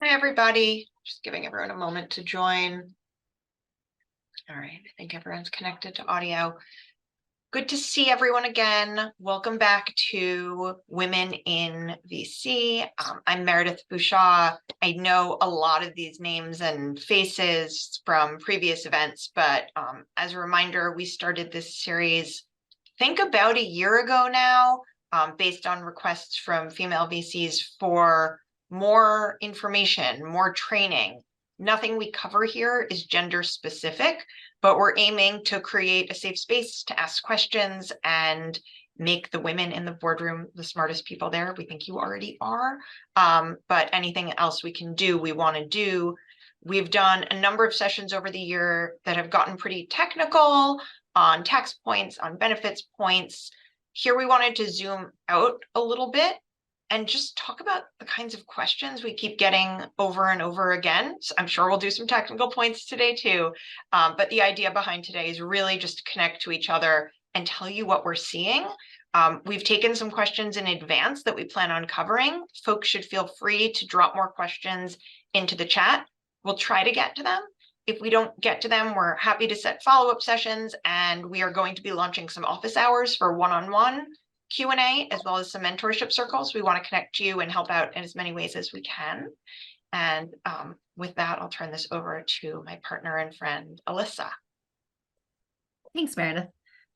Hi, everybody. Just giving everyone a moment to join. All right, I think everyone's connected to audio. Good to see everyone again. Welcome back to Women in VC. I'm Meredith Beuchaw. I know a lot of these names and faces from previous events, but as a reminder, we started this series, I think about a year ago now, based on requests from female VCs for more information, more training. Nothing we cover here is gender specific, but we're aiming to create a safe space to ask questions and make the women in the boardroom the smartest people there. We think you already are, but anything else we can do, we want to do. We've done a number of sessions over the year that have gotten pretty technical on tax points, on benefits points. Here we wanted to zoom out a little bit and just talk about the kinds of questions we keep getting over and over again. So I'm sure we'll do some technical points today too. But the idea behind today is really just to connect to each other and tell you what we're seeing. We've taken some questions in advance that we plan on covering. Folks should feel free to drop more questions into the chat. We'll try to get to them. If we don't get to them, we're happy to set follow-up sessions, and we are going to be launching some office hours for one-on-one Q&A, as well as some mentorship circles. We want to connect you and help out in as many ways as we can. And with that, I'll turn this over to my partner and friend, Alyssa. Thanks, Meredith.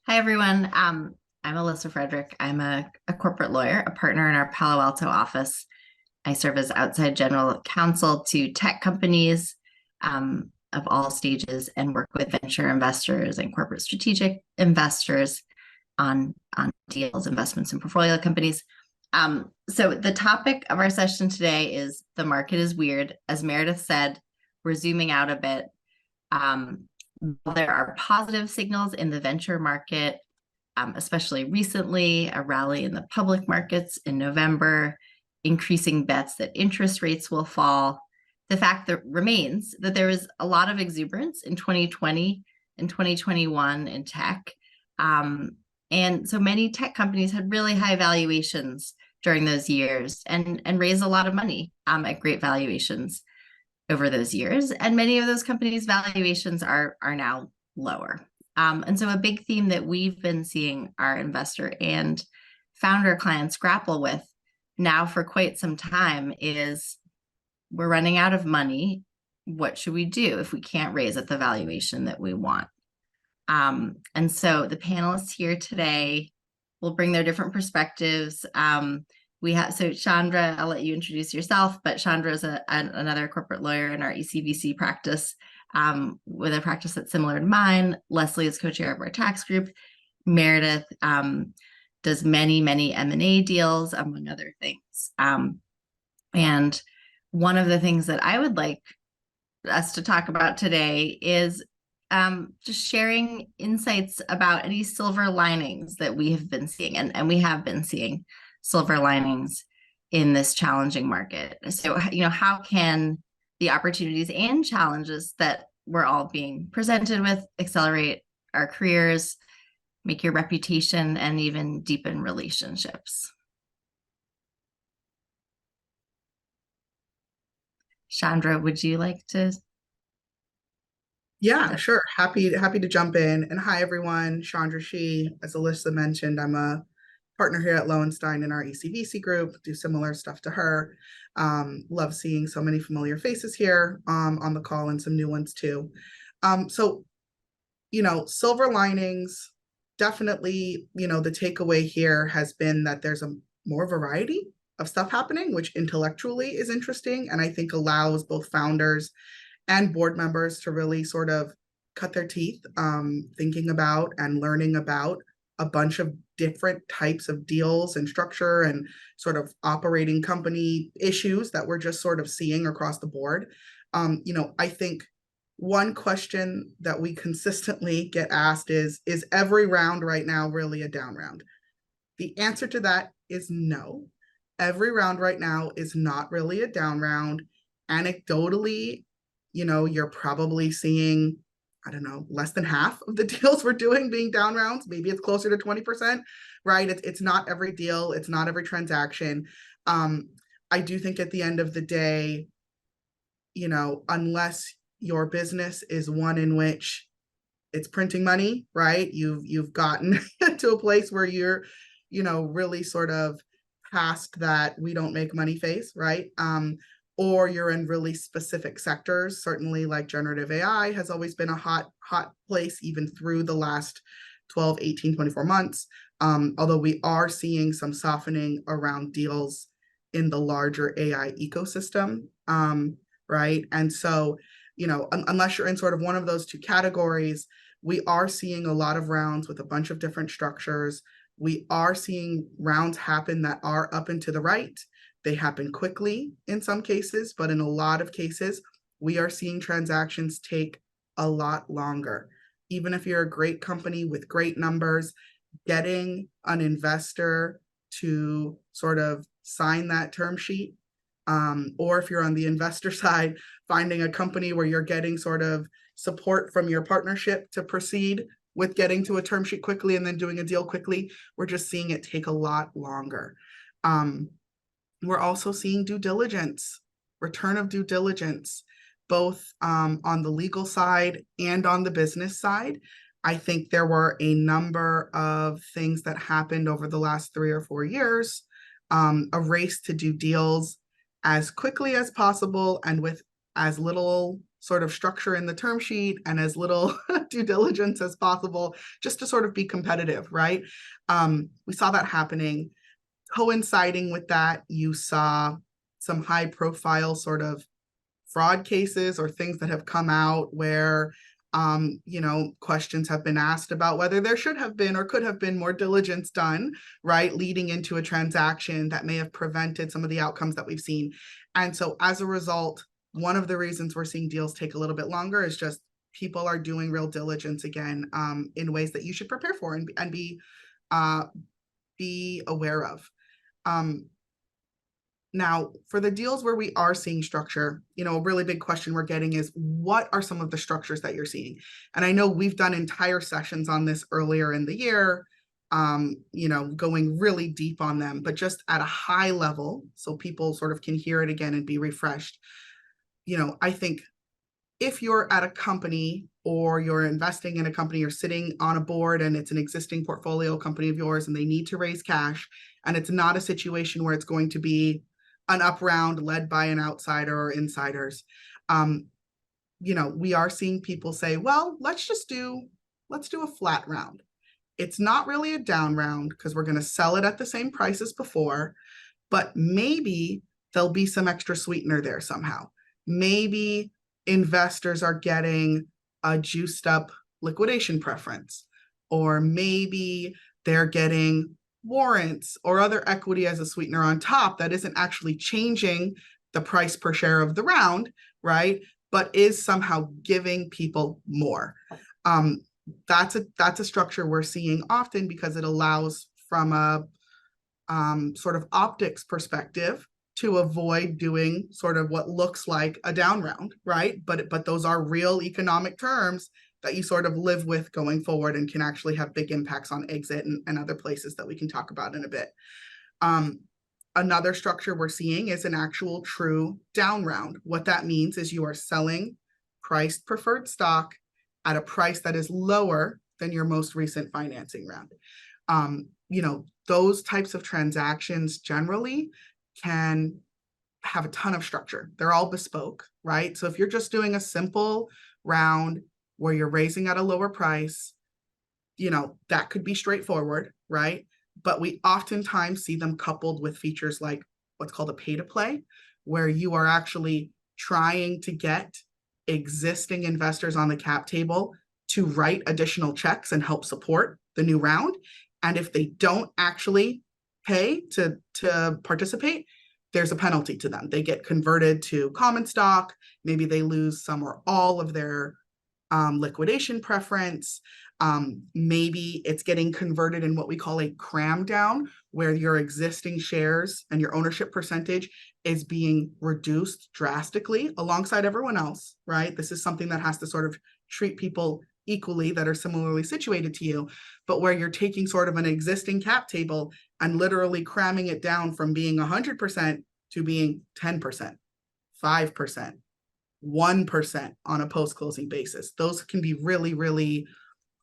Hi, everyone. I'm Alyssa Frederick. I'm a corporate lawyer, a partner in our Palo Alto office. I serve as outside general counsel to tech companies of all stages and work with venture investors and corporate strategic investors on deals, investments, and portfolio companies. So the topic of our session today is the market is weird. As Meredith said, we're zooming out a bit. There are positive signals in the venture market, especially recently, a rally in the public markets in November, increasing bets that interest rates will fall. The fact that remains that there was a lot of exuberance in 2020 and 2021 in tech. And so many tech companies had really high valuations during those years and raised a lot of money at great valuations over those years. And many of those companies' valuations are now lower. And so a big theme that we've been seeing our investor and founder clients grapple with now for quite some time is we're running out of money. What should we do if we can't raise at the valuation that we want? And so the panelists here today will bring their different perspectives. So Chandra, I'll let you introduce yourself, but Chandra is another corporate lawyer in our ECVC practice with a practice that's similar to mine. Lesley is co-chair of our tax group. Meredith does many M&A deals, among other things. And one of the things that I would like us to talk about today is just sharing insights about any silver linings that we have been seeing, and we have been seeing silver linings in this challenging market. So, how can the opportunities and challenges that we're all being presented with accelerate our careers, make your reputation, and even deepen relationships? Chandra, would you like to? Yeah, sure. Happy to jump in. And hi, everyone. Chandra Shih. As Alyssa mentioned, I'm a partner here at Lowenstein in our ECVC group, do similar stuff to her. Love seeing so many familiar faces here on the call and some new ones too. So, silver linings, definitely, the takeaway here has been that there's a more variety of stuff happening, which intellectually is interesting and I think allows both founders and board members to really sort of cut their teeth thinking about and learning about a bunch of different types of deals and structure and sort of operating company issues that we're just sort of seeing across the board. I think one question that we consistently get asked is every round right now really a down round? The answer to that is no. Every round right now is not really a down round. Anecdotally, you're probably seeing, I don't know, less than half of the deals we're doing being down rounds. Maybe it's closer to 20%, right? It's not every deal. It's not every transaction. I do think at the end of the day, unless your business is one in which it's printing money, right? You've gotten to a place where you're, really sort of past that we don't make money phase, right? Or you're in really specific sectors. Certainly like generative AI has always been a hot place, even through the last 12, 18, 24 months. Although we are seeing some softening around deals in the larger AI ecosystem, right? And so, unless you're in sort of one of those two categories, we are seeing a lot of rounds with a bunch of different structures. We are seeing rounds happen that are up and to the right. They happen quickly in some cases, but in a lot of cases, we are seeing transactions take a lot longer. Even if you're a great company with great numbers, getting an investor to sort of sign that term sheet, or if you're on the investor side, finding a company where you're getting sort of support from your partnership to proceed with getting to a term sheet quickly and then doing a deal quickly, we're just seeing it take a lot longer. We're also seeing due diligence, return of due diligence, both on the legal side and on the business side. I think there were a number of things that happened over the last 3 or 4 years, a race to do deals as quickly as possible and with as little sort of structure in the term sheet and as little due diligence as possible, just to sort of be competitive, right? We saw that happening. Coinciding with that, you saw some high profile sort of fraud cases or things that have come out where questions have been asked about whether there should have been or could have been more diligence done, right, leading into a transaction that may have prevented some of the outcomes that we've seen. And so as a result, one of the reasons we're seeing deals take a little bit longer is just people are doing real diligence again, in ways that you should prepare for and be aware of. Now, for the deals where we are seeing structure, a really big question we're getting is, what are some of the structures that you're seeing? And I know we've done entire sessions on this earlier in the year, going really deep on them, but just at a high level, so people sort of can hear it again and be refreshed. I think if you're at a company or you're investing in a company, you're sitting on a board and it's an existing portfolio company of yours and they need to raise cash, and it's not a situation where it's going to be an up round led by an outsider or insiders. We are seeing people say, well, let's do a flat round. It's not really a down round because we're going to sell it at the same price as before, but maybe there'll be some extra sweetener there somehow. Maybe investors are getting a juiced up liquidation preference, or maybe they're getting warrants or other equity as a sweetener on top that isn't actually changing the price per share of the round, right? But is somehow giving people more. That's a structure we're seeing often because it allows, from a sort of optics perspective, to avoid doing sort of what looks like a down round, right? But those are real economic terms that you sort of live with going forward and can actually have big impacts on exit and other places that we can talk about in a bit. Another structure we're seeing is an actual true down round. What that means is you are selling priced preferred stock at a price that is lower than your most recent financing round. Those types of transactions generally can have a ton of structure. They're all bespoke, right? So if you're just doing a simple round where you're raising at a lower price, that could be straightforward, right? But we oftentimes see them coupled with features like what's called a pay to play, where you are actually trying to get existing investors on the cap table to write additional checks and help support the new round. And if they don't actually pay to participate, there's a penalty to them. They get converted to common stock. Maybe they lose some or all of their liquidation preference. Maybe it's getting converted in what we call a cram down, where your existing shares and your ownership percentage is being reduced drastically alongside everyone else, right? This is something that has to sort of treat people equally that are similarly situated to you, but where you're taking sort of an existing cap table and literally cramming it down from being 100% to being 10%, 5%, 1% on a post-closing basis. Those can be really, really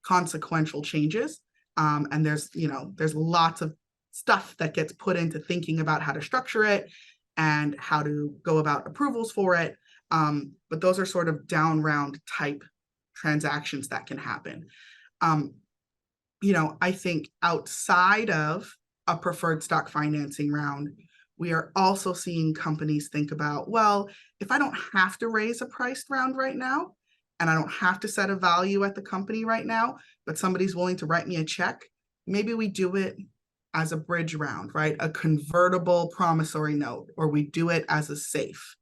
consequential changes. And there's lots of stuff that gets put into thinking about how to structure it and how to go about approvals for it. But those are sort of down round type transactions that can happen. I think outside of a preferred stock financing round, we are also seeing companies think about, well, if I don't have to raise a priced round right now, and I don't have to set a value at the company right now, but somebody's willing to write me a check, maybe we do it as a bridge round, right? A convertible promissory note, or we do it as a SAFE.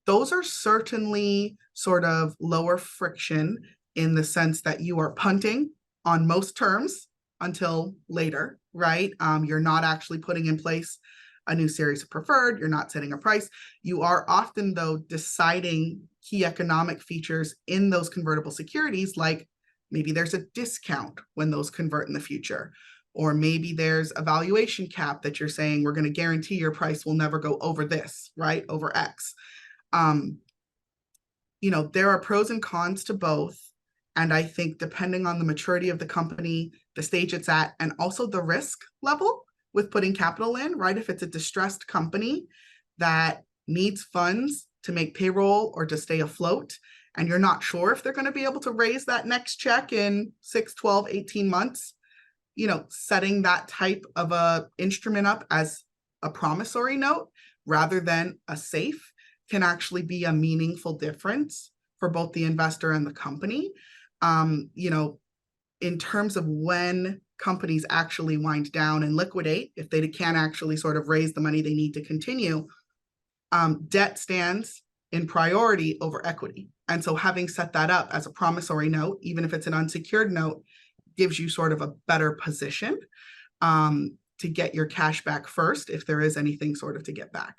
Those are certainly sort of lower friction in the sense that you are punting on most terms until later, right? You're not actually putting in place a new series of preferred. You're not setting a price. You are often, though, deciding key economic features in those convertible securities, like maybe there's a discount when those convert in the future, or maybe there's a valuation cap that you're saying we're going to guarantee your price will never go over this, right? Over X. There are pros and cons to both. And I think depending on the maturity of the company, the stage it's at, and also the risk level with putting capital in, right? If it's a distressed company that needs funds to make payroll or to stay afloat, and you're not sure if they're going to be able to raise that next check in 6, 12, 18 months, setting that type of a instrument up as a promissory note rather than a SAFE can actually be a meaningful difference for both the investor and the company. In terms of when companies actually wind down and liquidate, if they can't actually sort of raise the money they need to continue, debt stands in priority over equity. And so having set that up as a promissory note, even if it's an unsecured note, gives you sort of a better position to get your cash back first, if there is anything sort of to get back.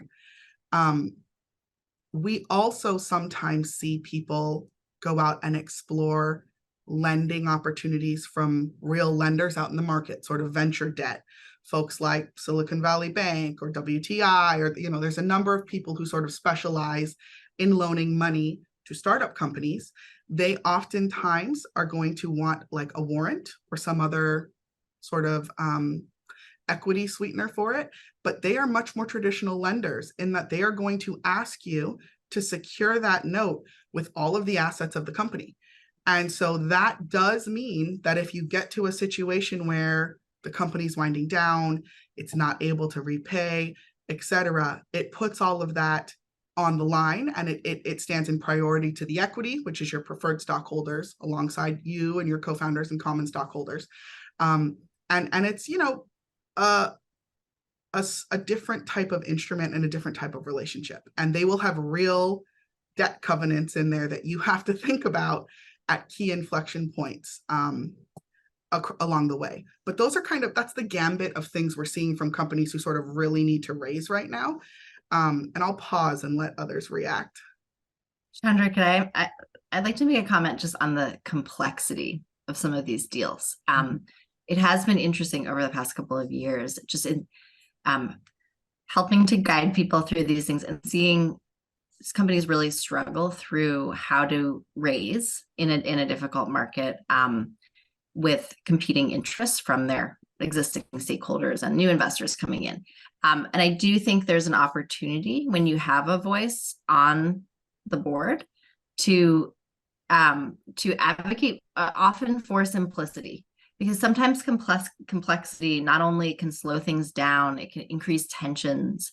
We also sometimes see people go out and explore lending opportunities from real lenders out in the market, sort of venture debt, folks like Silicon Valley Bank or WTI, or, there's a number of people who sort of specialize in loaning money to startup companies. They oftentimes are going to want like a warrant or some other sort of equity sweetener for it, but they are much more traditional lenders in that they are going to ask you to secure that note with all of the assets of the company. And so that does mean that if you get to a situation where the company's winding down, it's not able to repay, et cetera, it puts all of that on the line, and it stands in priority to the equity, which is your preferred stockholders alongside you and your co-founders and common stockholders. And it's, a different type of instrument and a different type of relationship. And they will have real debt covenants in there that you have to think about at key inflection points along the way. But those are that's the gambit of things we're seeing from companies who sort of really need to raise right now. And I'll pause and let others react. Chandra, I'd like to make a comment just on the complexity of some of these deals. It has been interesting over the past couple of years, just in helping to guide people through these things and seeing companies really struggle through how to raise in a difficult market with competing interests from their existing stakeholders and new investors coming in. And I do think there's an opportunity when you have a voice on the board to advocate often for simplicity, because sometimes complexity not only can slow things down, it can increase tensions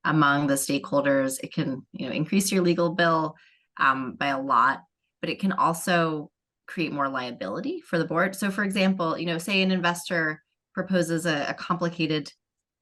among the stakeholders. It can, increase your legal bill by a lot, but it can also create more liability for the board. So, for example, say an investor proposes a complicated,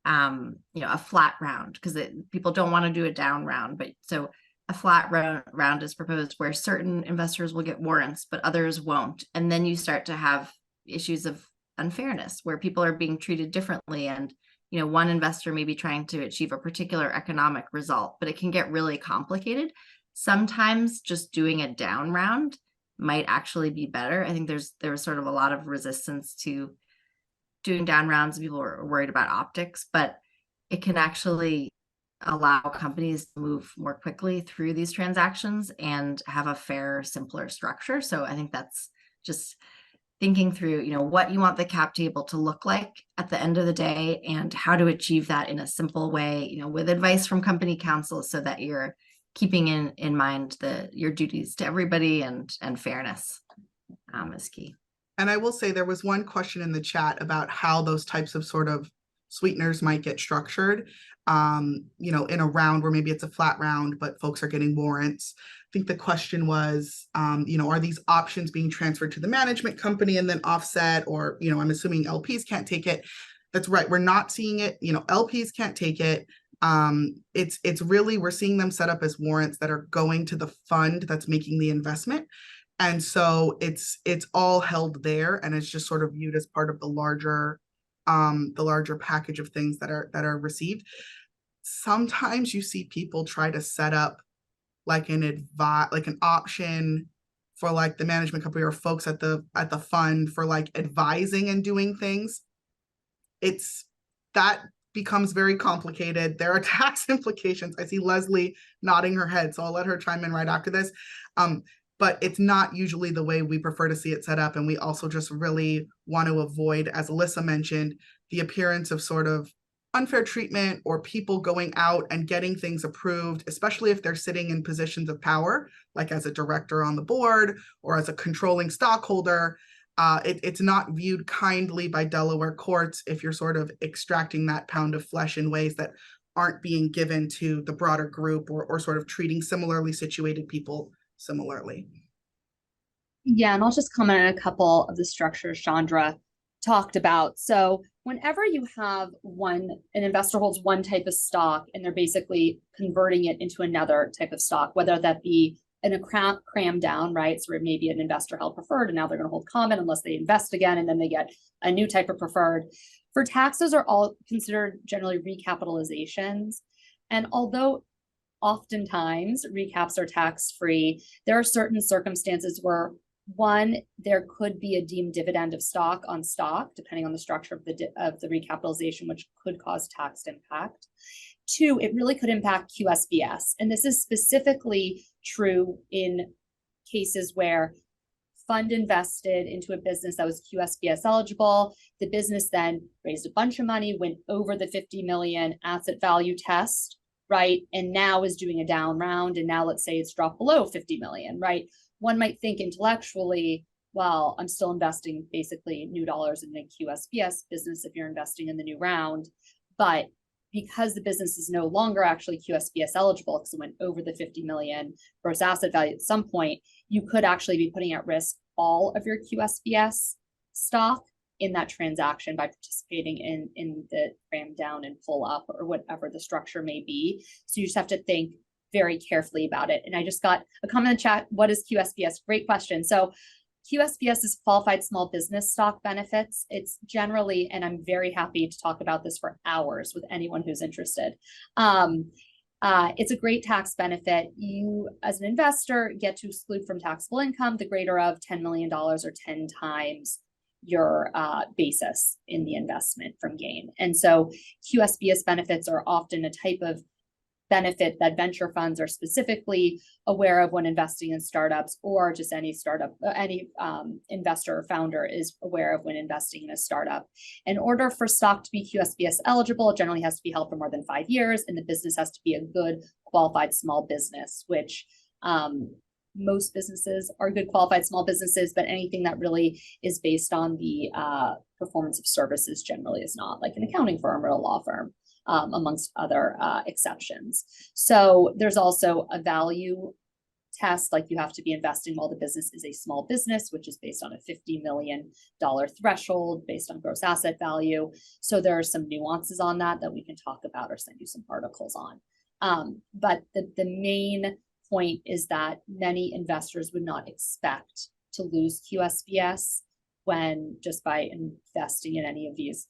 a flat round, because people don't want to do a down round, but so a flat round is proposed where certain investors will get warrants, but others won't, and then you start to have issues of unfairness where people are being treated differently, and one investor may be trying to achieve a particular economic result, but it can get really complicated. Sometimes just doing a down round might actually be better. I think there was sort of a lot of resistance to doing down rounds. People were worried about optics, but it can actually allow companies to move more quickly through these transactions and have a fair, simpler structure. So I think that's just thinking through, what you want the cap table to look like at the end of the day and how to achieve that in a simple way, with advice from company counsel so that you're keeping in mind your duties to everybody and fairness is key. And I will say there was one question in the chat about how those types of sort of sweeteners might get structured, in a round where maybe it's a flat round, but folks are getting warrants. I think the question was, are these options being transferred to the management company and then offset, or, I'm assuming LPs can't take it. That's right. We're not seeing it. LPs can't take it. It's really, we're seeing them set up as warrants that are going to the fund that's making the investment. And so it's all held there, and it's just sort of viewed as part of the larger package of things that are received. Sometimes you see people try to set up like an option for like the management company or folks at the fund for like advising and doing things. That becomes very complicated. There are tax implications. I see Lesley nodding her head, so I'll let her chime in right after this. But it's not usually the way we prefer to see it set up. And we also just really want to avoid, as Alyssa mentioned, the appearance of sort of unfair treatment or people going out and getting things approved, especially if they're sitting in positions of power, like as a director on the board or as a controlling stockholder. It's not viewed kindly by Delaware courts if you're sort of extracting that pound of flesh in ways that aren't being given to the broader group, or sort of treating similarly situated people similarly. Yeah, and I'll just comment on a couple of the structures Chandra talked about. So whenever you have an investor holds one type of stock and they're basically converting it into another type of stock, whether that be in a cram down, right? So it may be an investor held preferred and now they're going to hold common unless they invest again and then they get a new type of preferred. For taxes are all considered generally recapitalizations. And although oftentimes recaps are tax-free, there are certain circumstances where, one, there could be a deemed dividend of stock on stock, depending on the structure of the recapitalization, which could cause tax impact. Two, it really could impact QSBS. And this is specifically true in cases where fund invested into a business that was QSBS eligible. The business then raised a bunch of money, went over the 50 million asset value test, right? And now is doing a down round. And now let's say it's dropped below 50 million, right? One might think intellectually, well, I'm still investing basically new dollars in the QSBS business if you're investing in the new round. But because the business is no longer actually QSBS eligible because it went over the 50 million gross asset value at some point, you could actually be putting at risk all of your QSBS stock in that transaction by participating in the cram down and pull up or whatever the structure may be. So you just have to think very carefully about it. And I just got a comment in the chat. What is QSBS? Great question. So QSBS is qualified small business stock benefits. It's generally, and I'm very happy to talk about this for hours with anyone who's interested. It's a great tax benefit. You, as an investor, get to exclude from taxable income the greater of $10 million or 10 times your basis in the investment from gain. And so QSBS benefits are often a type of benefit that venture funds are specifically aware of when investing in startups, or just any startup, any investor or founder is aware of when investing in a startup. In order for stock to be QSBS eligible, it generally has to be held for more than 5 years, and the business has to be a good qualified small business, which most businesses are good qualified small businesses, but anything that really is based on the performance of services generally is not, like an accounting firm or a law firm. Amongst other exceptions. So there's also a value test, like you have to be investing while the business is a small business, which is based on a $50 million threshold based on gross asset value. So there are some nuances on that we can talk about or send you some articles on. But the main point is that many investors would not expect to lose QSBS when just by investing in any of these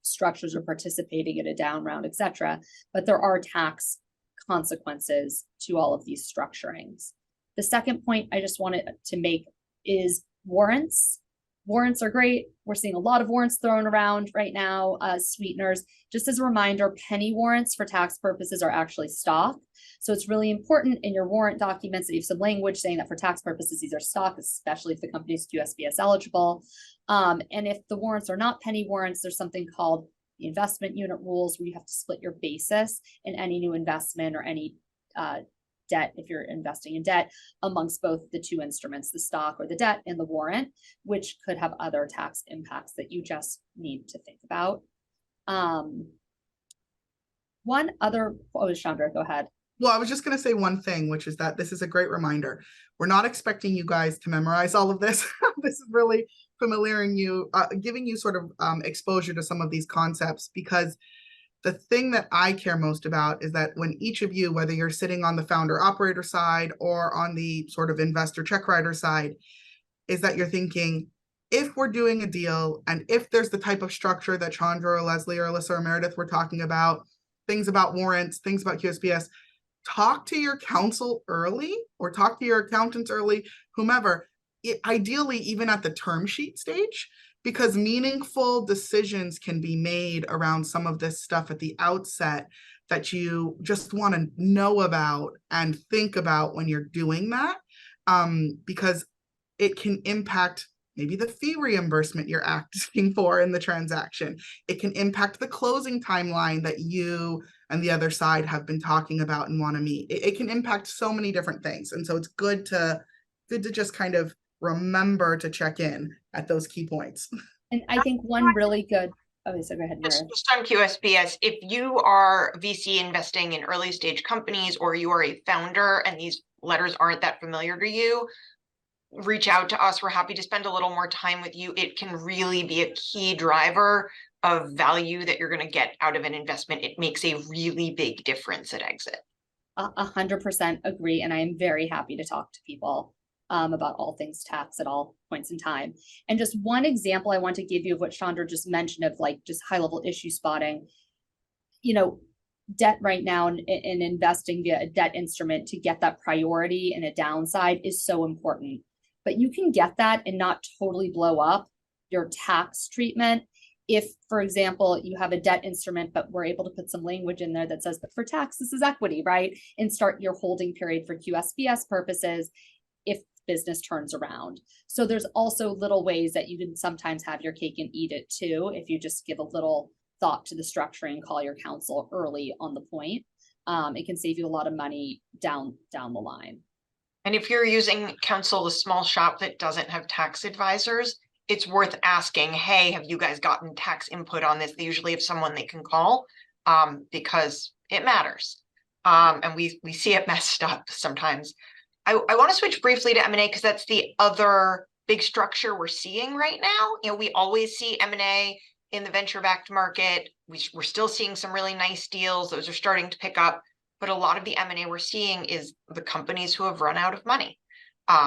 structures or participating in a down round, etc. But there are tax consequences to all of these structurings. The second point I just wanted to make is warrants Warrants are great. We're seeing a lot of warrants thrown around right now as sweeteners. Just as a reminder, penny warrants for tax purposes are actually stock. So it's really important in your warrant documents that you have some language saying that for tax purposes, these are stock, especially if the company is QSBS eligible. And if the warrants are not penny warrants, there's something called the investment unit rules where you have to split your basis in any new investment or any debt, if you're investing in debt, amongst both the two instruments, the stock or the debt and the warrant, which could have other tax impacts that you just need to think about. One other, Chandra, go ahead. Well, I was just going to say one thing, which is that this is a great reminder. We're not expecting you guys to memorize all of this. This is really familiarizing you, giving you sort of exposure to some of these concepts, because the thing that I care most about is that when each of you, whether you're sitting on the founder operator side or on the sort of investor check writer side, is that you're thinking, if we're doing a deal and if there's the type of structure that Chandra or Lesley or Alyssa or Meredith were talking about, things about warrants, things about QSBS, talk to your counsel early or talk to your accountants early, whomever, ideally even at the term sheet stage, because meaningful decisions can be made around some of this stuff at the outset that you just want to know about and think about when you're doing that, because it can impact maybe the fee reimbursement you're asking for in the transaction. It can impact the closing timeline that you and the other side have been talking about and want to meet. It can impact so many different things. And so it's good to just kind of remember to check in at those key points. And I think one really good, so go ahead, Meredith. Just on QSBS, if you are VC investing in early stage companies or you are a founder and these letters aren't that familiar to you, reach out to us. We're happy to spend a little more time with you. It can really be a key driver of value that you're going to get out of an investment. It makes a really big difference at exit. 100% agree. And I am very happy to talk to people about all things tax at all points in time. And just one example I want to give you of what Chandra just mentioned of like just high level issue spotting, debt right now and investing via a debt instrument to get that priority and a downside is so important. But you can get that and not totally blow up your tax treatment. If, for example, you have a debt instrument, but we're able to put some language in there that says, but for tax, this is equity, right? And start your holding period for QSBS purposes if business turns around. So there's also little ways that you can sometimes have your cake and eat it too, if you just give a little thought to the structuring and call your counsel early on the point. It can save you a lot of money down the line. And if you're using counsel, the small shop that doesn't have tax advisors, it's worth asking, hey, have you guys gotten tax input on this? They usually have someone they can call because it matters. And we see it messed up sometimes. I want to switch briefly to M&A because that's the other big structure we're seeing right now. We always see M&A in the venture-backed market. We're still seeing some really nice deals. Those are starting to pick up. But a lot of the M&A we're seeing is the companies who have run out of money.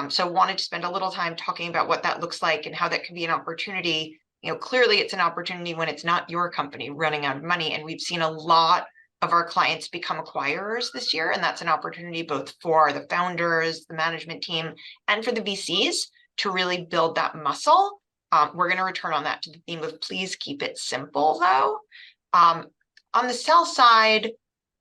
So wanted to spend a little time talking about what that looks like and how that can be an opportunity. Clearly it's an opportunity when it's not your company running out of money. And we've seen a lot of our clients become acquirers this year. And that's an opportunity both for the founders, the management team, and for the VCs to really build that muscle. We're going to return on that to the theme of please keep it simple though. On the sell side,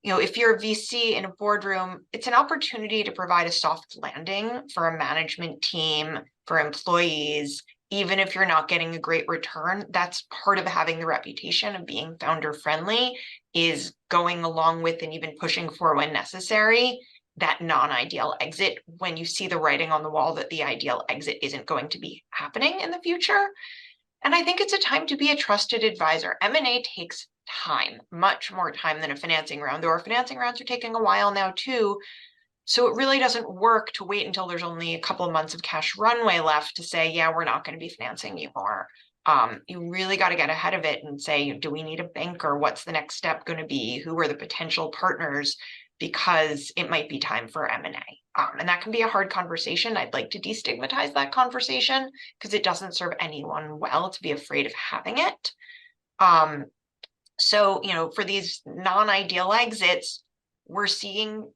if you're a VC in a boardroom, it's an opportunity to provide a soft landing for a management team, for employees, even if you're not getting a great return. That's part of having the reputation of being founder friendly, is going along with and even pushing for when necessary that non-ideal exit when you see the writing on the wall that the ideal exit isn't going to be happening in the future. And I think it's a time to be a trusted advisor. M&A takes time, much more time than a financing round, though our financing rounds are taking a while now too. So it really doesn't work to wait until there's only a couple of months of cash runway left to say, yeah, we're not going to be financing you more. You really got to get ahead of it and say, do we need a banker? What's the next step going to be? Who are the potential partners? Because it might be time for M&A. And that can be a hard conversation. I'd like to destigmatize that conversation because it doesn't serve anyone well to be afraid of having it. So, for these non-ideal exits, we're seeing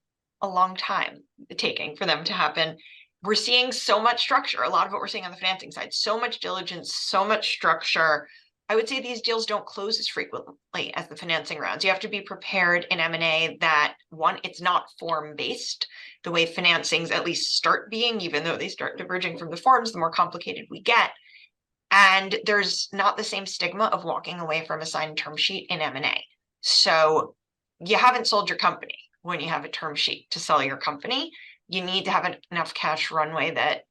a long time taking for them to happen. we're seeing so much structure. A lot of what we're seeing on the financing side, so much diligence, so much structure. I would say these deals don't close as frequently as the financing rounds. You have to be prepared in M&A that, one, it's not form-based, the way financings at least start being, even though they start diverging from the forms, the more complicated we get. And there's not the same stigma of walking away from a signed term sheet in M&A. So you haven't sold your company when you have a term sheet to sell your company. You need to have enough cash runway that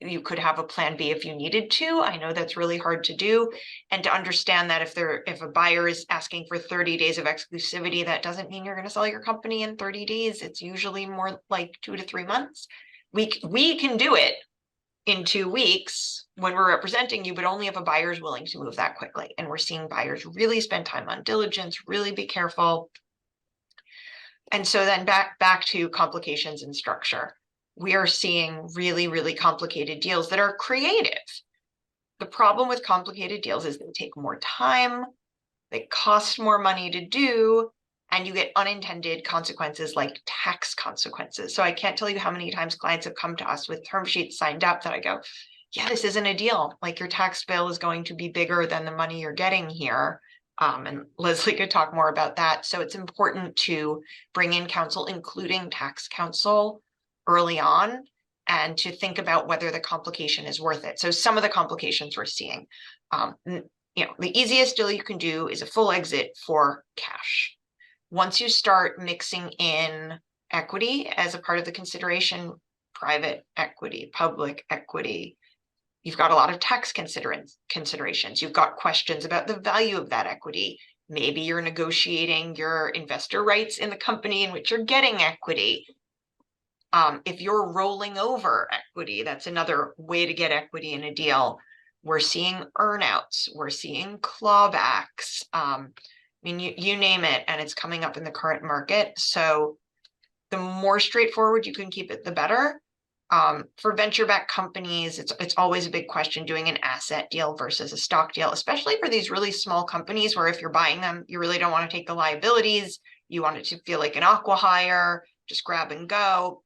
you could have a plan B if you needed to. I know that's really hard to do. And to understand that if a buyer is asking for 30 days of exclusivity, that doesn't mean you're going to sell your company in 30 days. It's usually more like 2 to 3 months. We can do it in 2 weeks when we're representing you, but only if a buyer is willing to move that quickly. And we're seeing buyers really spend time on diligence, really be careful. And so then back to complications and structure. We are seeing really, really complicated deals that are creative. The problem with complicated deals is they take more time, they cost more money to do, and you get unintended consequences like tax consequences. So I can't tell you how many times clients have come to us with term sheets signed up that I go, yeah, this isn't a deal. Like, your tax bill is going to be bigger than the money you're getting here. And Lesley could talk more about that. So it's important to bring in counsel, including tax counsel, early on, and to think about whether the complication is worth it. So some of the complications we're seeing, the easiest deal you can do is a full exit for cash. Once you start mixing in equity as a part of the consideration, private equity, public equity, you've got a lot of tax considerations. You've got questions about the value of that equity. Maybe you're negotiating your investor rights in the company in which you're getting equity. If you're rolling over equity, that's another way to get equity in a deal. We're seeing earnouts, we're seeing clawbacks. I mean, you name it, and it's coming up in the current market. So the more straightforward you can keep it, the better. For venture-backed companies, it's always a big question doing an asset deal versus a stock deal, especially for these really small companies where if you're buying them, you really don't want to take the liabilities. You want it to feel like an acqui-hire, just grab and go.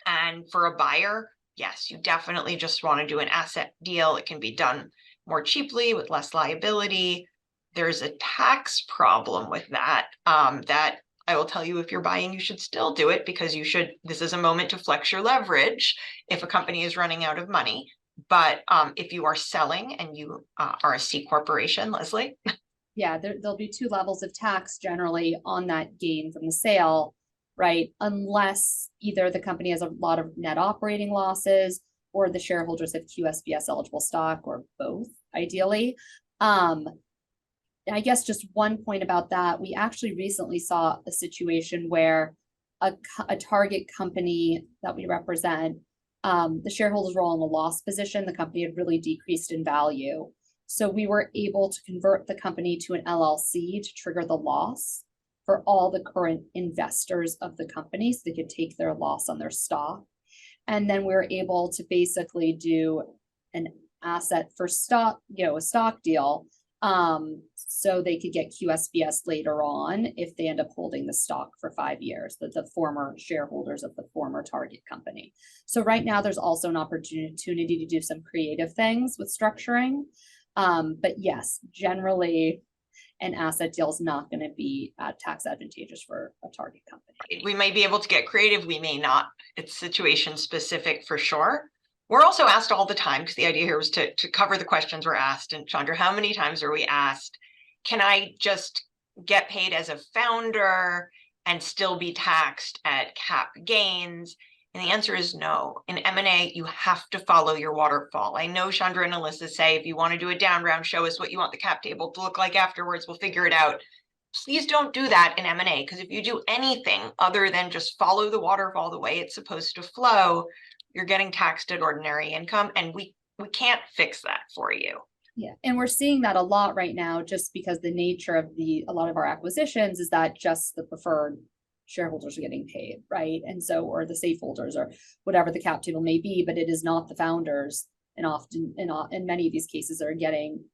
And for a buyer, yes, you definitely just want to do an asset deal. It can be done more cheaply with less liability. There's a tax problem with that, that I will tell you, if you're buying, you should still do it because this is a moment to flex your leverage if a company is running out of money. But if you are selling and you are a C corporation, Lesley? Yeah, there'll be 2 levels of tax generally on that gain from the sale, right? Unless either the company has a lot of net operating losses or the shareholders have QSBS eligible stock, or both, ideally. I guess just one point about that, we actually recently saw a situation where a target company that we represent, the shareholders were all in a loss position. The company had really decreased in value. So we were able to convert the company to an LLC to trigger the loss for all the current investors of the company, so they could take their loss on their stock. And then we were able to basically do an asset for stock, a stock deal, so they could get QSBS later on if they end up holding the stock for 5 years, the former shareholders of the former target company. So right now there's also an opportunity to do some creative things with structuring. But yes, generally an asset deal is not going to be tax advantageous for a target company. We may be able to get creative, we may not. It's situation specific for sure. We're also asked all the time, because the idea here was to cover the questions we're asked. And Chandra, how many times are we asked, can I just get paid as a founder and still be taxed at cap gains? And the answer is no. In M&A, you have to follow your waterfall. I know Chandra and Alyssa say, if you want to do a down round, show us what you want the cap table to look like afterwards. We'll figure it out. Please don't do that in M&A, because if you do anything other than just follow the waterfall the way it's supposed to flow, you're getting taxed at ordinary income, and we can't fix that for you. Yeah, and we're seeing that a lot right now, just because the nature of a lot of our acquisitions is that just the preferred shareholders are getting paid, right? And so, or the safe holders, or whatever the cap table may be, but it is not the founders, and often in many of these cases are getting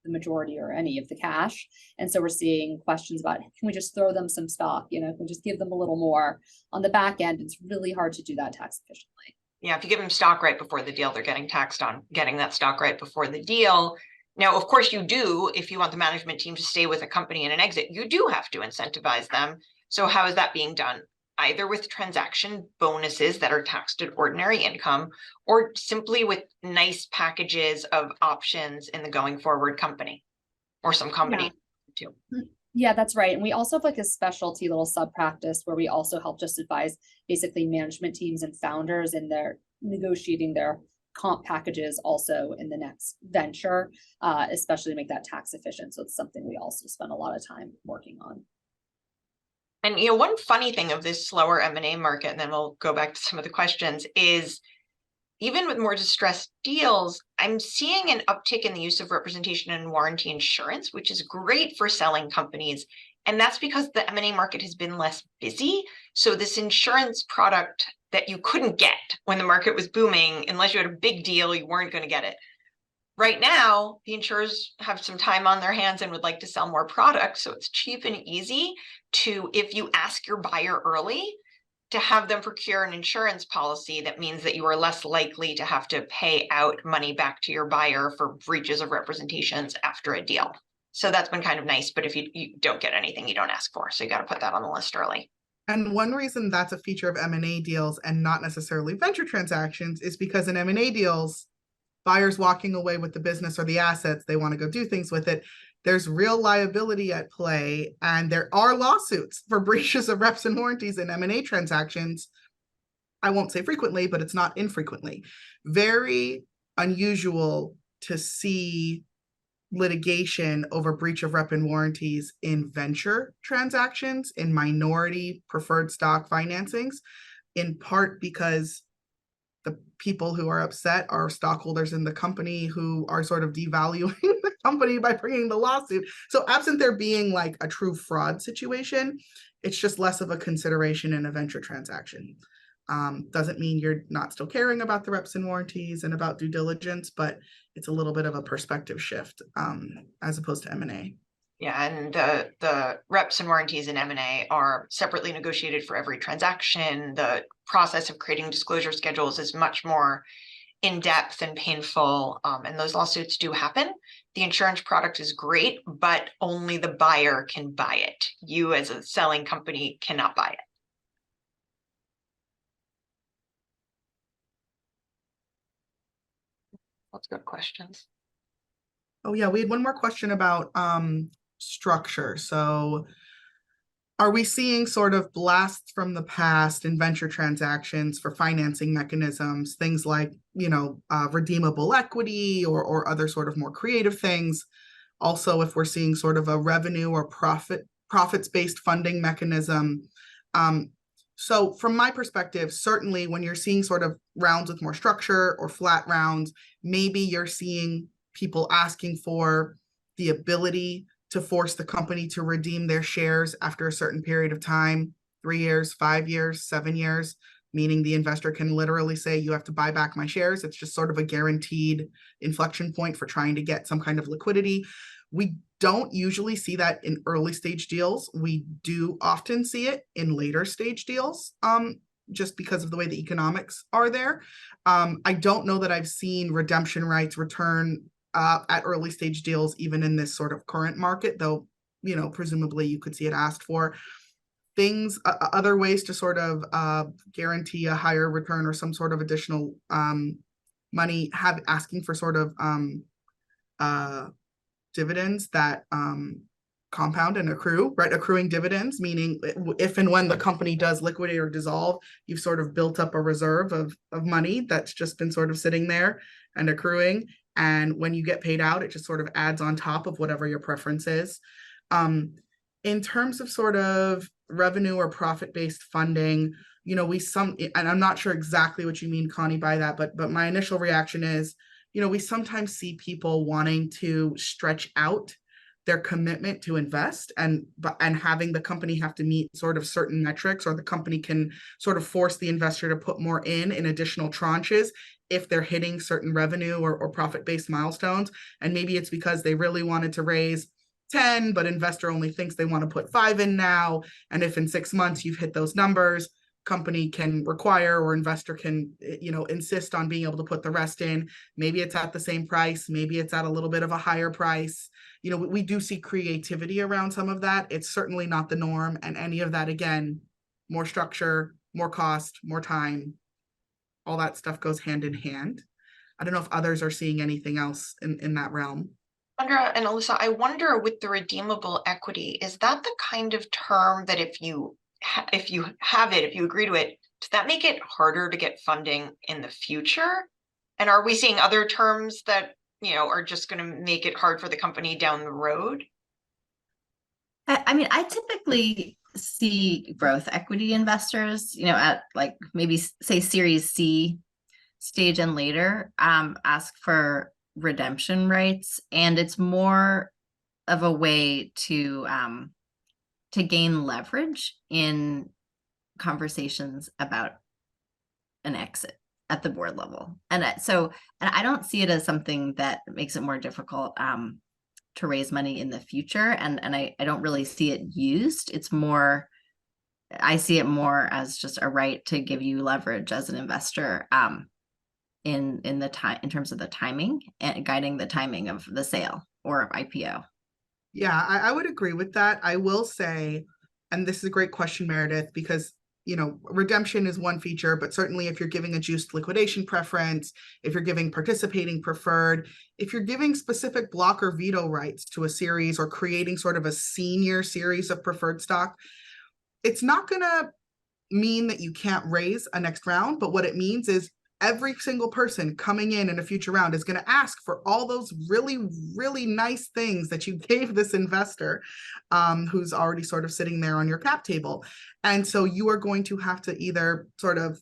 the majority or any of the cash. And so we're seeing questions about, can we just throw them some stock? Can we just give them a little more? On the back end, it's really hard to do that tax efficiently. Yeah, if you give them stock right before the deal, they're getting taxed on getting that stock right before the deal. Now, of course, you do, if you want the management team to stay with a company in an exit, you do have to incentivize them. So how is that being done? Either with transaction bonuses that are taxed at ordinary income, or simply with nice packages of options in the going forward company, or some combination too. Yeah, that's right. And we also have like a specialty little sub practice where we also help just advise basically management teams and founders in their negotiating their comp packages also in the next venture, especially to make that tax efficient. So it's something we also spend a lot of time working on. And one funny thing of this slower M&A market, and then we'll go back to some of the questions, is even with more distressed deals, I'm seeing an uptick in the use of representation and warranty insurance, which is great for selling companies. And that's because the M&A market has been less busy. So this insurance product that you couldn't get when the market was booming, unless you had a big deal, you weren't going to get it. Right now, the insurers have some time on their hands and would like to sell more products. So it's cheap and easy to, if you ask your buyer early, to have them procure an insurance policy. That means that you are less likely to have to pay out money back to your buyer for breaches of representations after a deal. So that's been kind of nice, but if you don't get anything you don't ask for, so you got to put that on the list early. And one reason that's a feature of M&A deals and not necessarily venture transactions is because in M&A deals, buyers walking away with the business or the assets, they want to go do things with it. There's real liability at play, and there are lawsuits for breaches of reps and warranties in M&A transactions. I won't say frequently, but it's not infrequently. Very unusual to see litigation over breach of rep and warranties in venture transactions, in minority preferred stock financings, in part because the people who are upset are stockholders in the company who are sort of devaluing the company by bringing the lawsuit. So absent there being like a true fraud situation, it's just less of a consideration in a venture transaction. Doesn't mean you're not still caring about the reps and warranties and about due diligence, but it's a little bit of a perspective shift as opposed to M&A. Yeah, and the reps and warranties in M&A are separately negotiated for every transaction. The process of creating disclosure schedules is much more in-depth and painful, and those lawsuits do happen. The insurance product is great, but only the buyer can buy it. You as a selling company cannot buy it. That's good questions. Oh yeah, we had one more question about structure. So are we seeing sort of blasts from the past in venture transactions for financing mechanisms, things like, redeemable equity or other sort of more creative things? Also, if we're seeing sort of a revenue or profits-based funding mechanism. So from my perspective, certainly when you're seeing sort of rounds with more structure or flat rounds, maybe you're seeing people asking for the ability to force the company to redeem their shares after a certain period of time, 3 years, 5 years, 7 years, meaning the investor can literally say, you have to buy back my shares. It's just sort of a guaranteed inflection point for trying to get some kind of liquidity. We don't usually see that in early stage deals. We do often see it in later stage deals, just because of the way the economics are there. I don't know that I've seen redemption rights return at early stage deals, even in this sort of current market, though, presumably you could see it asked for. Things, other ways to sort of guarantee a higher return or some sort of additional money, asking for sort of dividends that compound and accrue, right? Accruing dividends, meaning if and when the company does liquidate or dissolve, you've sort of built up a reserve of money that's just been sort of sitting there and accruing. And when you get paid out, it just sort of adds on top of whatever your preference is. In terms of sort of revenue or profit-based funding, and I'm not sure exactly what you mean, Connie, by that, but my initial reaction is, we sometimes see people wanting to stretch out their commitment to invest and having the company have to meet sort of certain metrics, or the company can sort of force the investor to put more in additional tranches if they're hitting certain revenue or profit-based milestones. And maybe it's because they really wanted to raise 10, but investor only thinks they want to put 5 in now. And if in 6 months you've hit those numbers, company can require or investor can, insist on being able to put the rest in. Maybe it's at the same price, maybe it's at a little bit of a higher price. We do see creativity around some of that. It's certainly not the norm. And any of that, again, more structure, more cost, more time, all that stuff goes hand in hand. I don't know if others are seeing anything else in that realm. Sandra and Alyssa, I wonder with the redeemable equity, is that the kind of term that if you agree to it, does that make it harder to get funding in the future? And are we seeing other terms that, are just going to make it hard for the company down the road? I mean, I typically see growth equity investors, at like maybe say Series C stage and later, ask for redemption rights, and it's more of a way to gain leverage in conversations about an exit at the board level. And I don't see it as something that makes it more difficult to raise money in the future. And I don't really see it used. I see it more as just a right to give you leverage as an investor in terms of the timing and guiding the timing of the sale or IPO. Yeah, I would agree with that. I will say, and this is a great question, Meredith, because redemption is one feature, but certainly if you're giving a juiced liquidation preference, if you're giving participating preferred, if you're giving specific block or veto rights to a series or creating sort of a senior series of preferred stock, it's not going to mean that you can't raise a next round, but what it means is every single person coming in a future round is going to ask for all those really, really nice things that you gave this investor who's already sort of sitting there on your cap table. And so you are going to have to either sort of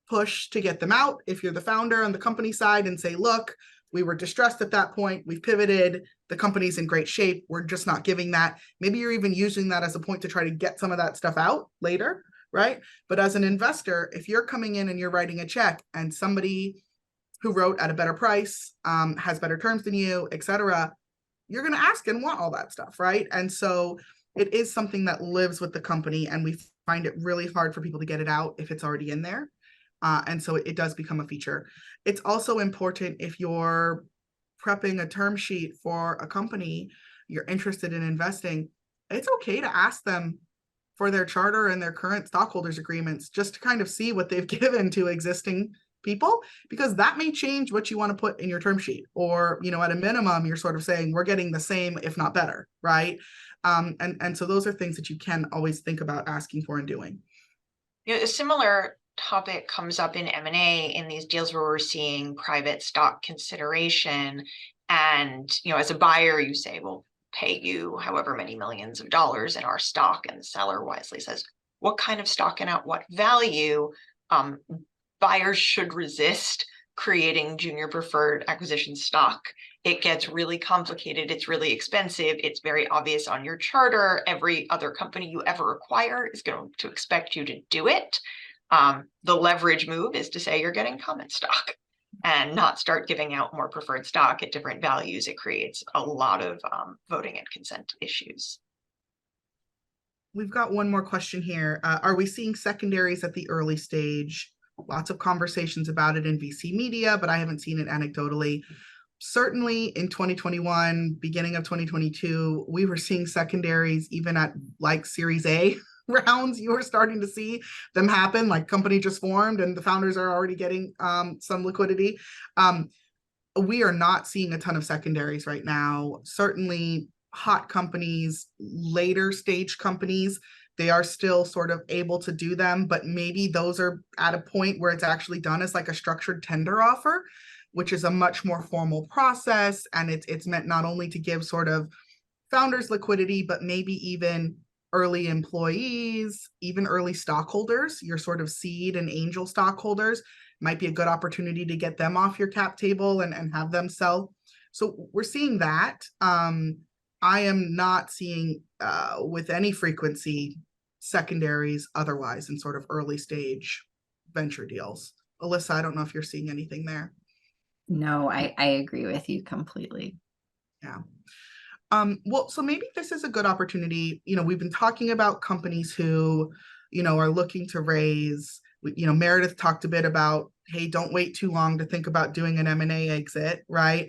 push to get them out if you're the founder on the company side and say, look, we were distressed at that point. We've pivoted. The company's in great shape. We're just not giving that. Maybe you're even using that as a point to try to get some of that stuff out later. Right. But as an investor, if you're coming in and you're writing a check and somebody who wrote at a better price, has better terms than you, et cetera, you're going to ask and want all that stuff. Right. And so it is something that lives with the company, and we find it really hard for people to get it out if it's already in there. And so it does become a feature. It's also important if you're prepping a term sheet for a company, you're interested in investing, it's okay to ask them for their charter and their current stockholders agreements, just to kind of see what they've given to existing people, because that may change what you want to put in your term sheet. Or, at a minimum, you're sort of saying we're getting the same, if not better, right? And so those are things that you can always think about asking for and doing. A similar topic comes up in M&A in these deals where we're seeing private stock consideration. And, as a buyer, you say, well, pay you however many millions of dollars in our stock, and the seller wisely says, what kind of stock and at what value? Buyers should resist creating junior preferred acquisition stock. It gets really complicated. It's really expensive. It's very obvious on your charter. Every other company you ever acquire is going to expect you to do it. The leverage move is to say you're getting common stock and not start giving out more preferred stock at different values. It creates a lot of voting and consent issues. We've got one more question here. Are we seeing secondaries at the early stage? Lots of conversations about it in VC media, but I haven't seen it anecdotally. Certainly in 2021, beginning of 2022, we were seeing secondaries even at like Series A rounds. You were starting to see them happen, like company just formed and the founders are already getting some liquidity. We are not seeing a ton of secondaries right now. Certainly hot companies, later stage companies, they are still sort of able to do them, but maybe those are at a point where it's actually done as like a structured tender offer, which is a much more formal process. And it's meant not only to give sort of founders liquidity, but maybe even early employees, even early stockholders, your sort of seed and angel stockholders, might be a good opportunity to get them off your cap table and have them sell. So we're seeing that. I am not seeing with any frequency secondaries otherwise in sort of early stage venture deals. Alyssa, I don't know if you're seeing anything there. No, I agree with you completely. Yeah. Well, so maybe this is a good opportunity. We've been talking about companies who are looking to raise. Meredith talked a bit about, hey, don't wait too long to think about doing an M&A exit, right?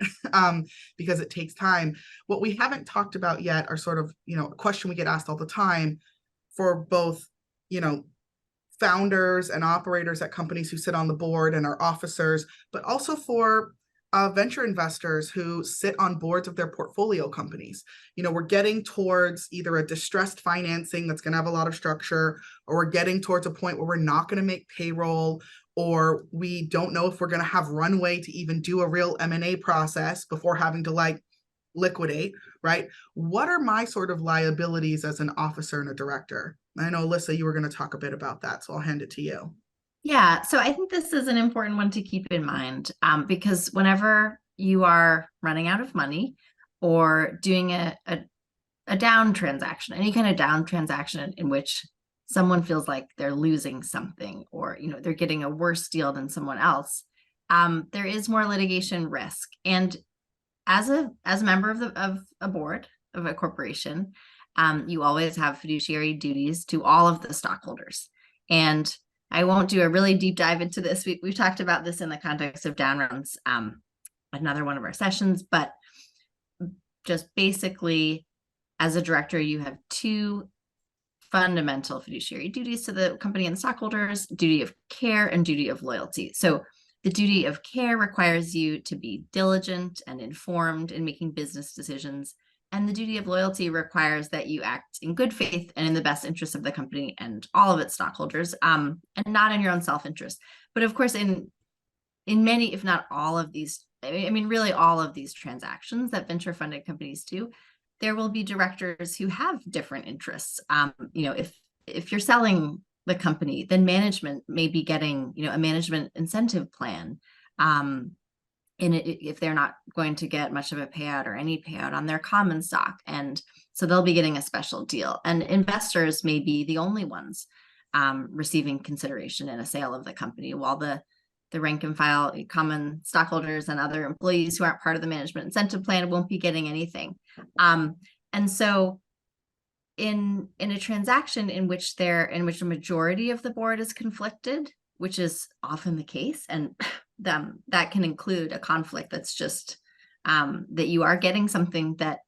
Because it takes time. What we haven't talked about yet are sort of, a question we get asked all the time for both, founders and operators at companies who sit on the board and are officers, but also for venture investors who sit on boards of their portfolio companies. We're getting towards either a distressed financing that's going to have a lot of structure, or we're getting towards a point where we're not going to make payroll, or we don't know if we're going to have runway to even do a real M&A process before having to liquidate, right? What are my sort of liabilities as an officer and a director? I know, Alyssa, you were going to talk a bit about that, so I'll hand it to you. Yeah, so I think this is an important one to keep in mind, because whenever you are running out of money or doing a down transaction, any kind of down transaction in which someone feels like they're losing something, or they're getting a worse deal than someone else, there is more litigation risk. And as a member of a board of a corporation, you always have fiduciary duties to all of the stockholders. And I won't do a really deep dive into this. We've talked about this in the context of down rounds, another one of our sessions, but just basically, as a director, you have two fundamental fiduciary duties to the company and the stockholders: duty of care and duty of loyalty. So the duty of care requires you to be diligent and informed in making business decisions. And the duty of loyalty requires that you act in good faith and in the best interest of the company and all of its stockholders, and not in your own self-interest. But of course, in many, if not all of these, really all of these transactions that venture funded companies do, there will be directors who have different interests. If you're selling the company, then management may be getting, a management incentive plan. If they're not going to get much of a payout or any payout on their common stock. And so they'll be getting a special deal. And investors may be the only ones receiving consideration in a sale of the company, while the rank and file common stockholders and other employees who aren't part of the management incentive plan won't be getting anything. And so in a transaction in which a majority of the board is conflicted, which is often the case, and that can include a conflict that's just that you are getting something that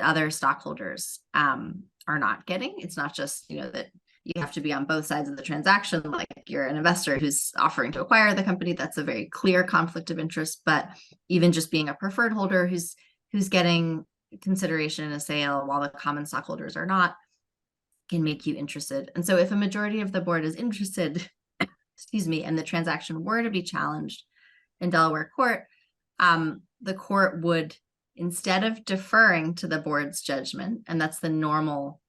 other stockholders are not getting. It's not just that you have to be on both sides of the transaction, like you're an investor who's offering to acquire the company. That's a very clear conflict of interest. But even just being a preferred holder who's getting consideration in a sale while the common stockholders are not, can make you interested. And so if a majority of the board is interested, and the transaction were to be challenged in Delaware court, the court would, instead of deferring to the board's judgment, and that's the normal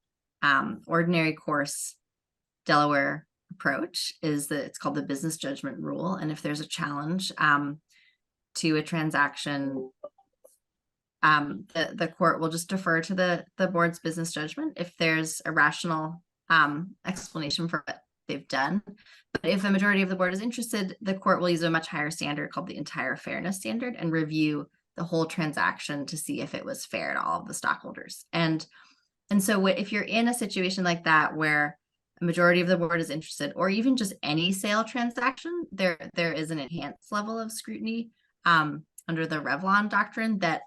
ordinary course Delaware approach, it's called the business judgment rule. And if there's a challenge to a transaction, the court will just defer to the board's business judgment if there's a rational explanation for what they've done. But if the majority of the board is interested, the court will use a much higher standard called the entire fairness standard and review the whole transaction to see if it was fair to all of the stockholders. And so if you're in a situation like that where a majority of the board is interested, or even just any sale transaction, there is an enhanced level of scrutiny under the Revlon doctrine that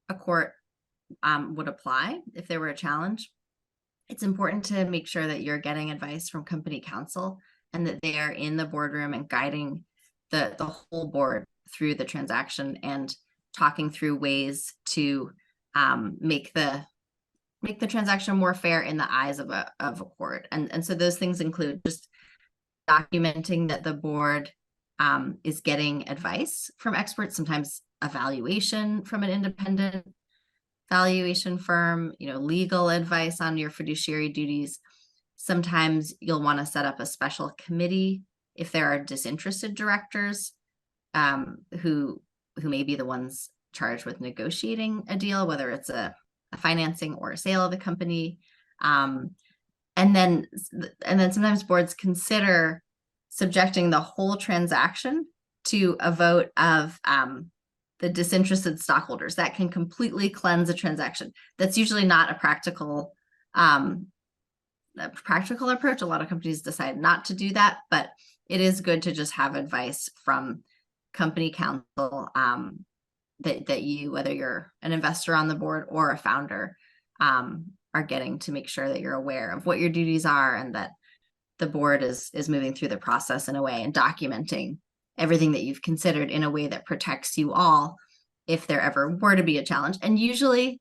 a court would apply if there were a challenge. It's important to make sure that you're getting advice from company counsel and that they are in the boardroom and guiding the whole board through the transaction and talking through ways to make the transaction more fair in the eyes of a court. And so those things include just documenting that the board is getting advice from experts, sometimes evaluation from an independent valuation firm, legal advice on your fiduciary duties. Sometimes you'll want to set up a special committee if there are disinterested directors who may be the ones charged with negotiating a deal, whether it's a financing or a sale of the company. And then sometimes boards consider subjecting the whole transaction to a vote of the disinterested stockholders. That can completely cleanse a transaction. That's usually not a practical a practical approach. A lot of companies decide not to do that, but it is good to just have advice from company counsel that you, whether you're an investor on the board or a founder, are getting, to make sure that you're aware of what your duties are and that the board is moving through the process in a way and documenting everything that you've considered in a way that protects you all if there ever were to be a challenge. And usually,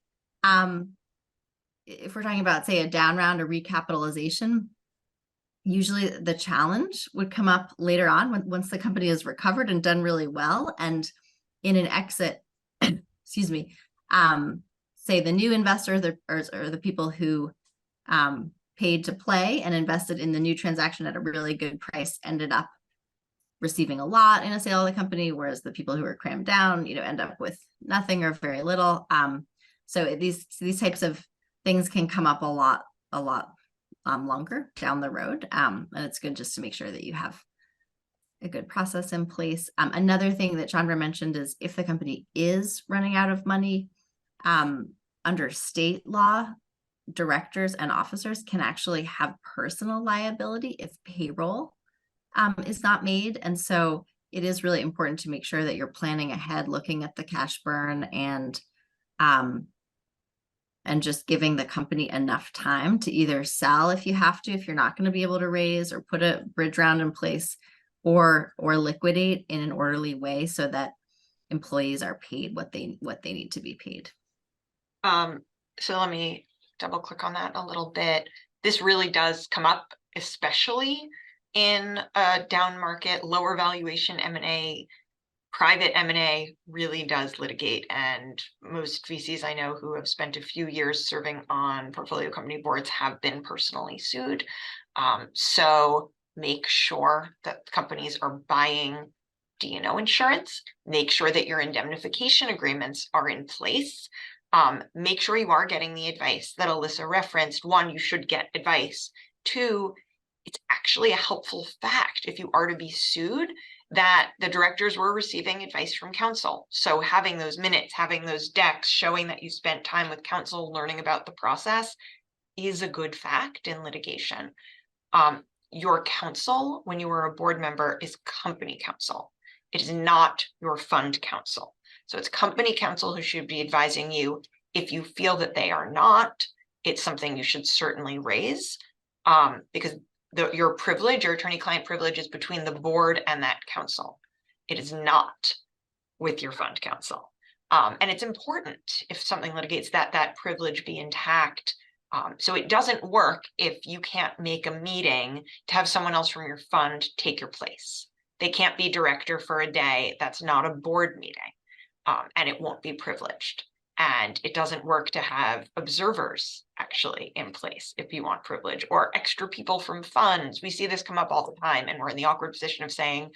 if we're talking about, say, a down round or recapitalization, usually the challenge would come up later on once the company is recovered and done really well. And in an exit, excuse me, say the new investors or the people who paid to play and invested in the new transaction at a really good price ended up receiving a lot in a sale of the company, whereas the people who are crammed down, end up with nothing or very little. So these types of things can come up a lot longer down the road. And it's good just to make sure that you have a good process in place. Another thing that Chandra mentioned is if the company is running out of money, under state law, directors and officers can actually have personal liability if payroll is not made. And so it is really important to make sure that you're planning ahead, looking at the cash burn and just giving the company enough time to either sell if you have to, if you're not going to be able to raise, or put a bridge round in place, or liquidate in an orderly way so that employees are paid what they need to be paid. So let me double click on that a little bit. This really does come up, especially in a down market, lower valuation M&A. Private M&A really does litigate, and most VCs I know who have spent a few years serving on portfolio company boards have been personally sued. So make sure that companies are buying D&O insurance. Make sure that your indemnification agreements are in place. Make sure you are getting the advice that Alyssa referenced. One, you should get advice. Two, it's actually a helpful fact if you are to be sued that the directors were receiving advice from counsel. So having those minutes, having those decks showing that you spent time with counsel learning about the process is a good fact in litigation. Your counsel, when you were a board member, is company counsel. It is not your fund counsel. So it's company counsel who should be advising you. If you feel that they are not, it's something you should certainly raise, because your privilege, your attorney-client privilege, is between the board and that counsel. It is not with your fund counsel. And it's important, if something litigates, that privilege be intact. So it doesn't work if you can't make a meeting to have someone else from your fund take your place. They can't be director for a day. That's not a board meeting. And it won't be privileged. And it doesn't work to have observers actually in place if you want privilege, or extra people from funds. We see this come up all the time, and we're in the awkward position of saying,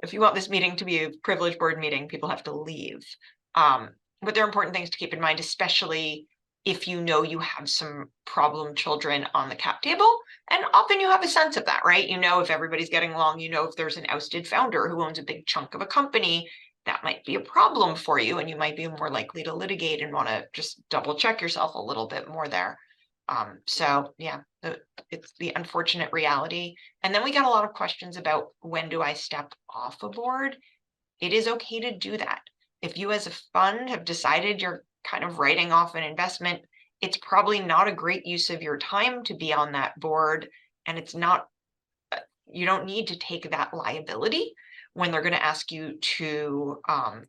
if you want this meeting to be a privileged board meeting, people have to leave. But there are important things to keep in mind, especially if you know you have some problem children on the cap table. And often you have a sense of that, right? You know if everybody's getting along, you know if there's an ousted founder who owns a big chunk of a company, that might be a problem for you, and you might be more likely to litigate and want to just double check yourself a little bit more there. So yeah, it's the unfortunate reality. And then we got a lot of questions about, when do I step off a board? It is okay to do that. If you as a fund have decided you're kind of writing off an investment, it's probably not a great use of your time to be on that board. And it's not, you don't need to take that liability when they're going to ask you to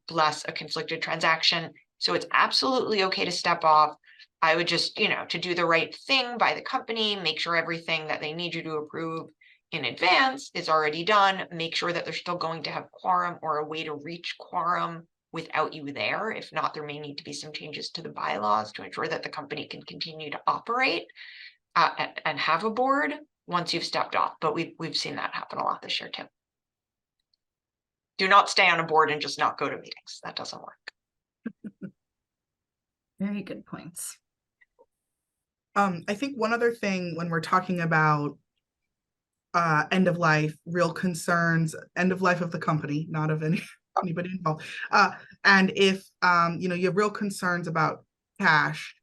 bless a conflicted transaction. So it's absolutely okay to step off. I would just, to do the right thing by the company, make sure everything that they need you to approve in advance is already done. Make sure that they're still going to have quorum or a way to reach quorum without you there. If not, there may need to be some changes to the bylaws to ensure that the company can continue to operate and have a board once you've stepped off. But we've seen that happen a lot this year too. Do not stay on a board and just not go to meetings. That doesn't work. Very good points. I think one other thing when we're talking about end of life, real concerns, end of life of the company, not of anybody involved. And if you have real concerns about cash,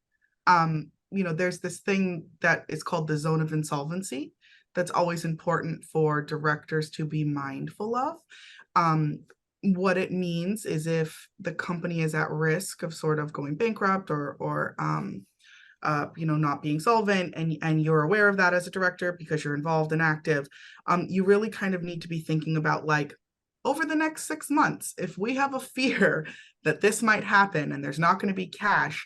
there's this thing that is called the zone of insolvency that's always important for directors to be mindful of. What it means is if the company is at risk of sort of going bankrupt or not being solvent, and you're aware of that as a director because you're involved and active, you really kind of need to be thinking about, like, over the next 6 months, if we have a fear that this might happen and there's not going to be cash,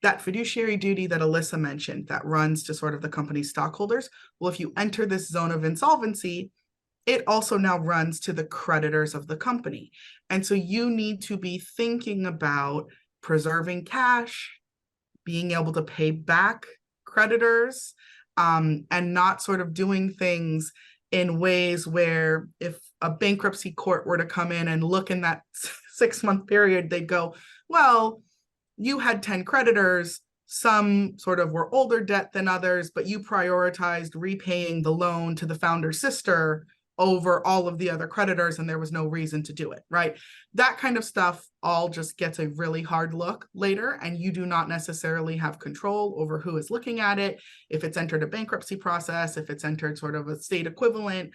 that fiduciary duty that Alyssa mentioned that runs to sort of the company's stockholders, well, if you enter this zone of insolvency, it also now runs to the creditors of the company. And so you need to be thinking about preserving cash, being able to pay back creditors, and not sort of doing things in ways where if a bankruptcy court were to come in and look in that 6-month period, they'd go, well, you had 10 creditors, some sort of were older debt than others, but you prioritized repaying the loan to the founder's sister over all of the other creditors, and there was no reason to do it, right? That kind of stuff all just gets a really hard look later, and you do not necessarily have control over who is looking at it, if it's entered a bankruptcy process, if it's entered sort of a state equivalent,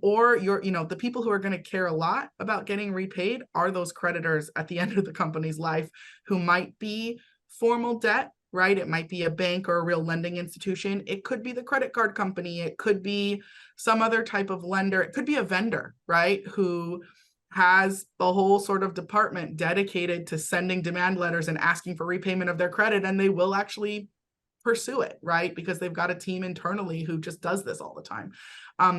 or the people who are going to care a lot about getting repaid are those creditors at the end of the company's life who might be formal debt, right? It might be a bank or a real lending institution. It could be the credit card company. It could be some other type of lender. It could be a vendor, right? Who has the whole sort of department dedicated to sending demand letters and asking for repayment of their credit, and they will actually pursue it, right? Because they've got a team internally who just does this all the time.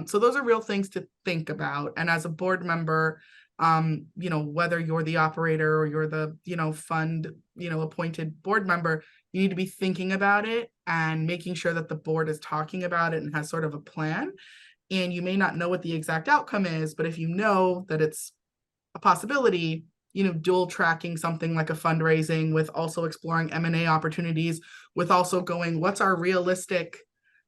So those are real things to think about. And as a board member, whether you're the operator or you're the, fund, appointed board member, you need to be thinking about it and making sure that the board is talking about it and has sort of a plan. And you may not know what the exact outcome is, but if you know that it's a possibility, dual tracking something like a fundraising with also exploring M&A opportunities, with also going, what's our realistic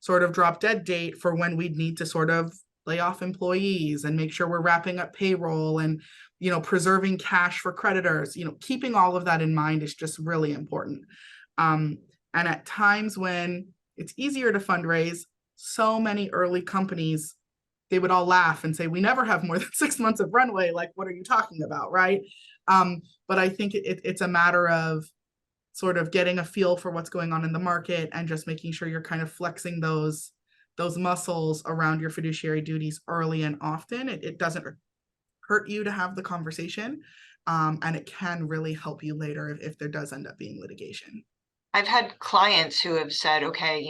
sort of drop dead date for when we'd need to sort of lay off employees and make sure we're wrapping up payroll and, preserving cash for creditors, keeping all of that in mind is just really important. And at times when it's easier to fundraise, so many early companies, they would all laugh and say, we never have more than 6 months of runway. Like, what are you talking about, right? But I think it's a matter of sort of getting a feel for what's going on in the market and just making sure you're kind of flexing those muscles around your fiduciary duties early and often. It doesn't hurt you to have the conversation, and it can really help you later if there does end up being litigation. I've had clients who have said, okay,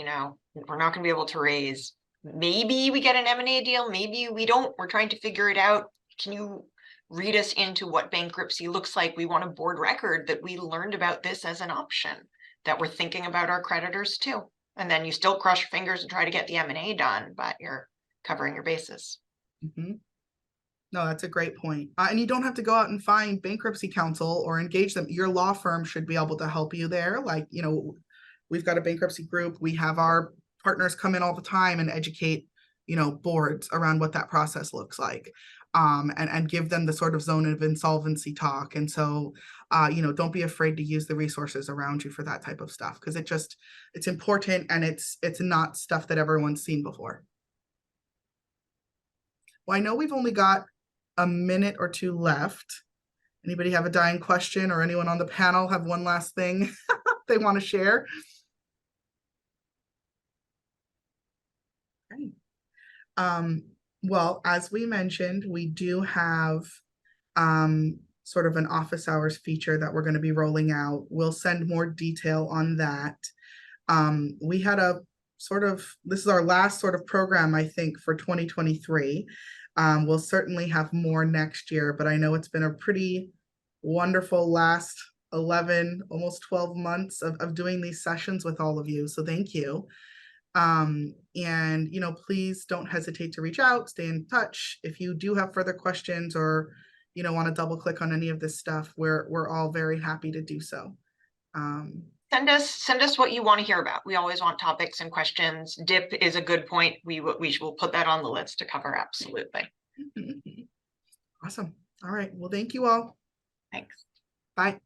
we're not going to be able to raise. Maybe we get an M&A deal. Maybe we don't. We're trying to figure it out. Can you read us into what bankruptcy looks like? We want a board record that we learned about this as an option, that we're thinking about our creditors too. And then you still cross your fingers and try to get the M&A done, but you're covering your bases. Mm-hmm. No, that's a great point. And you don't have to go out and find bankruptcy counsel or engage them. Your law firm should be able to help you there. Like, we've got a bankruptcy group. We have our partners come in all the time and educate, boards around what that process looks like, and give them the sort of zone of insolvency talk. And so, don't be afraid to use the resources around you for that type of stuff, because it's important, and it's not stuff that everyone's seen before. Well, I know we've only got a minute or two left. Anybody have a dying question, or anyone on the panel have one last thing they want to share? Okay. Well, as we mentioned, we do have sort of an office hours feature that we're going to be rolling out. We'll send more detail on that. We had this is our last sort of program, I think, for 2023. We'll certainly have more next year, but I know it's been a pretty wonderful last 11, almost 12 months of doing these sessions with all of you. So thank you. And, please don't hesitate to reach out, stay in touch. If you do have further questions or, want to double click on any of this stuff, we're all very happy to do so. Send us what you want to hear about. We always want topics and questions. DIP is a good point. We will put that on the list to cover. Absolutely. Awesome. All right. Well, thank you all. Thanks. Bye.